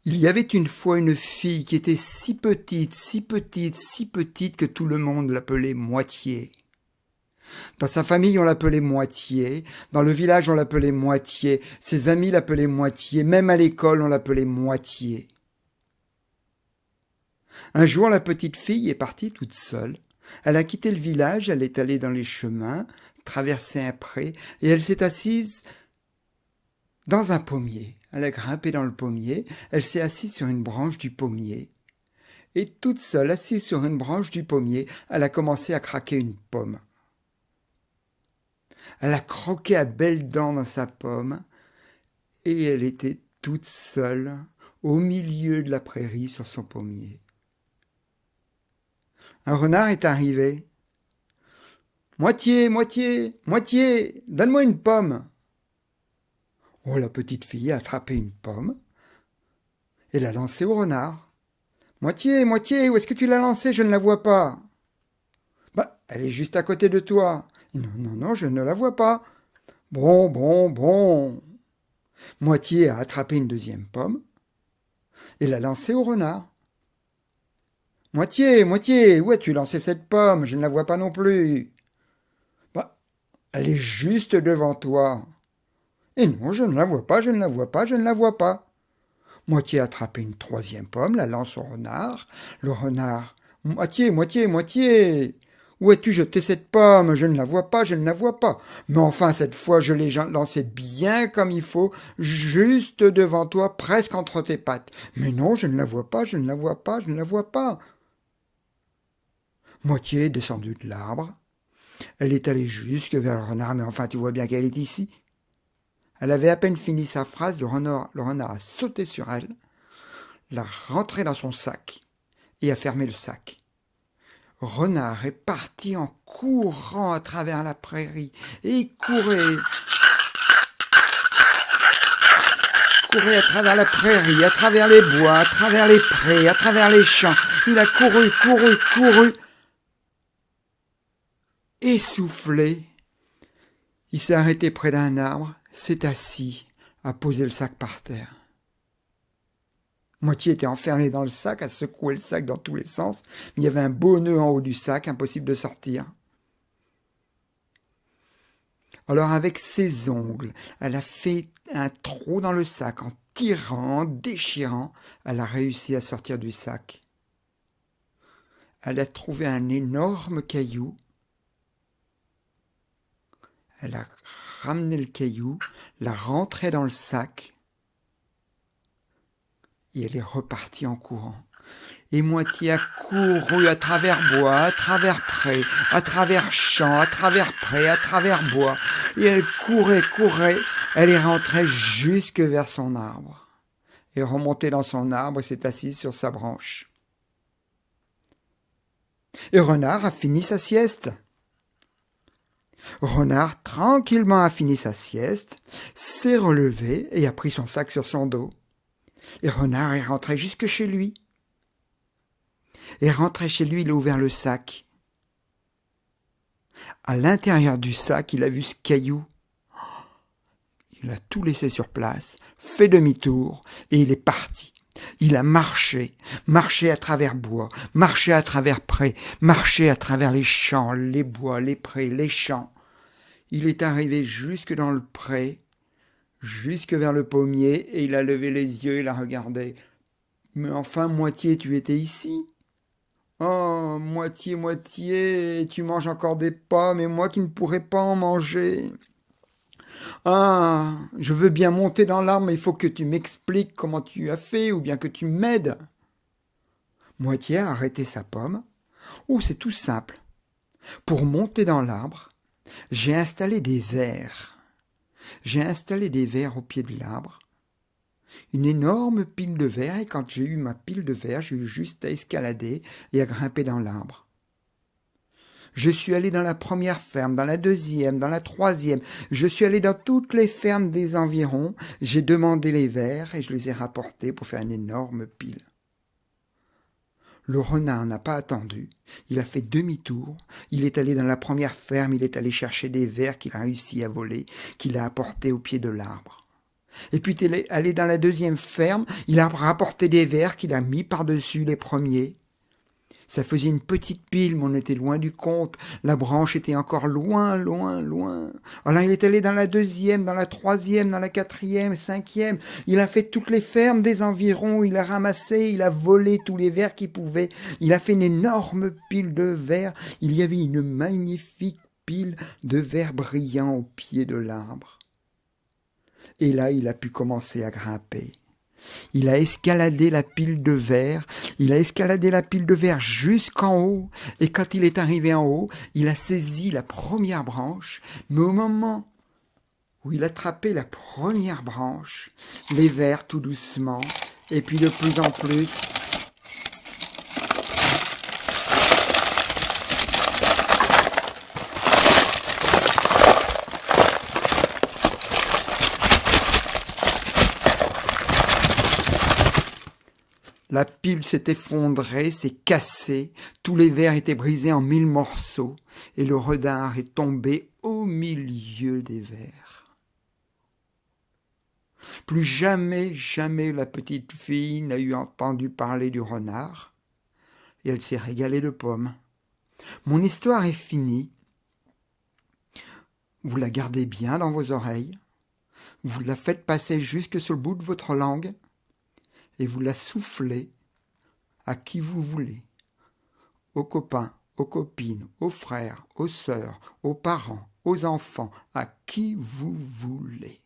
Il y avait une fois une fille qui était si petite, si petite, si petite que tout le monde l'appelait Moitié. Dans sa famille, on l'appelait Moitié. Dans le village, on l'appelait Moitié. Ses amis l'appelaient Moitié. Même à l'école, on l'appelait Moitié. Un jour, la petite fille est partie toute seule. Elle a quitté le village, elle est allée dans les chemins, traversé un pré, et elle s'est assise dans un pommier. Elle a grimpé dans le pommier, elle s'est assise sur une branche du pommier. Et toute seule, assise sur une branche du pommier, elle a commencé à craquer une pomme. Elle a croqué à belles dents dans sa pomme, et elle était toute seule, au milieu de la prairie sur son pommier. Un renard est arrivé. Moitié, moitié, moitié, donne-moi une pomme. Oh, la petite fille a attrapé une pomme et l'a lancée au renard. Moitié, moitié, où est-ce que tu l'as lancée? Je ne la vois pas. Bah, elle est juste à côté de toi. Non, non, non, je ne la vois pas. Bon, bon, bon. Moitié a attrapé une deuxième pomme et l'a lancée au renard. Moitié, moitié, où as-tu lancé cette pomme? Je ne la vois pas non plus. Bah, elle est juste devant toi. Et non, je ne la vois pas, je ne la vois pas, je ne la vois pas. Moitié a attrapé une troisième pomme, la lance au renard. Le renard, moitié, moitié, moitié. Où as-tu jeté cette pomme? Je ne la vois pas, je ne la vois pas. Mais enfin, cette fois, je l'ai lancée bien comme il faut, juste devant toi, presque entre tes pattes. Mais non, je ne la vois pas, je ne la vois pas, je ne la vois pas. Moitié est descendue de l'arbre. Elle est allée jusque vers le renard, mais enfin, tu vois bien qu'elle est ici. Elle avait à peine fini sa phrase, le renard a sauté sur elle, l'a rentrée dans son sac et a fermé le sac. Renard est parti en courant à travers la prairie et il courait à travers la prairie, à travers les bois, à travers les prés, à travers les champs. Il a couru, couru, couru. Essoufflé, il s'est arrêté près d'un arbre, s'est assis, a posé le sac par terre. Moitié était enfermé dans le sac, à secouer le sac dans tous les sens, mais il y avait un beau nœud en haut du sac, impossible de sortir. Alors avec ses ongles, elle a fait un trou dans le sac, en tirant, en déchirant, elle a réussi à sortir du sac. Elle a trouvé un énorme caillou, elle a ramené le caillou, l'a rentré dans le sac, et elle est repartie en courant. Et Moitié a couru à travers bois, à travers prés, à travers champs, à travers prés, à travers bois. Et elle courait, courait. Elle est rentrée jusque vers son arbre. Et remontée dans son arbre et s'est assise sur sa branche. Et Renard a fini sa sieste. Renard tranquillement a fini sa sieste, s'est relevé et a pris son sac sur son dos. Et Renard est rentré jusque chez lui. Et rentré chez lui, il a ouvert le sac. À l'intérieur du sac, il a vu ce caillou. Il a tout laissé sur place, fait demi-tour, et il est parti. Il a marché, marché à travers bois, marché à travers prés, marché à travers les champs, les bois, les prés, les champs. Il est arrivé jusque dans le pré, jusque vers le pommier, et il a levé les yeux, il a regardé. Mais enfin, Moitié, tu étais ici? Oh, Moitié, Moitié, tu manges encore des pommes, et moi qui ne pourrais pas en manger. Ah, je veux bien monter dans l'arbre, mais il faut que tu m'expliques comment tu as fait, ou bien que tu m'aides. Moitié a arrêté sa pomme. Oh, c'est tout simple. Pour monter dans l'arbre, j'ai installé des vers. J'ai installé des vers au pied de l'arbre. Une énorme pile de vers, et quand j'ai eu ma pile de vers, j'ai eu juste à escalader et à grimper dans l'arbre. Je suis allé dans la première ferme, dans la deuxième, dans la troisième. Je suis allé dans toutes les fermes des environs. J'ai demandé les vers et je les ai rapportés pour faire une énorme pile. Le renard n'a pas attendu. Il a fait demi-tour. Il est allé dans la première ferme. Il est allé chercher des vers qu'il a réussi à voler, qu'il a apportés au pied de l'arbre. Et puis elle est allé dans la deuxième ferme, il a rapporté des vers qu'il a mis par-dessus les premiers. Ça faisait une petite pile, mais on était loin du compte. La branche était encore loin, loin, loin. Alors il est allé dans la deuxième, dans la troisième, dans la quatrième, cinquième. Il a fait toutes les fermes des environs, il a ramassé, il a volé tous les vers qu'il pouvait. Il a fait une énorme pile de vers. Il y avait une magnifique pile de vers brillants au pied de l'arbre. Et là, il a pu commencer à grimper. Il a escaladé la pile de verre, jusqu'en haut, et quand il est arrivé en haut, il a saisi la première branche, mais au moment où il attrapait la première branche, les vers tout doucement, et puis de plus en plus, la pile s'est effondrée, s'est cassée, tous les vers étaient brisés en 1000 morceaux, et le renard est tombé au milieu des vers. Plus jamais, jamais la petite fille n'a eu entendu parler du renard, et elle s'est régalée de pommes. Mon histoire est finie. Vous la gardez bien dans vos oreilles, vous la faites passer jusque sur le bout de votre langue, et vous la soufflez à qui vous voulez, aux copains, aux copines, aux frères, aux sœurs, aux parents, aux enfants, à qui vous voulez.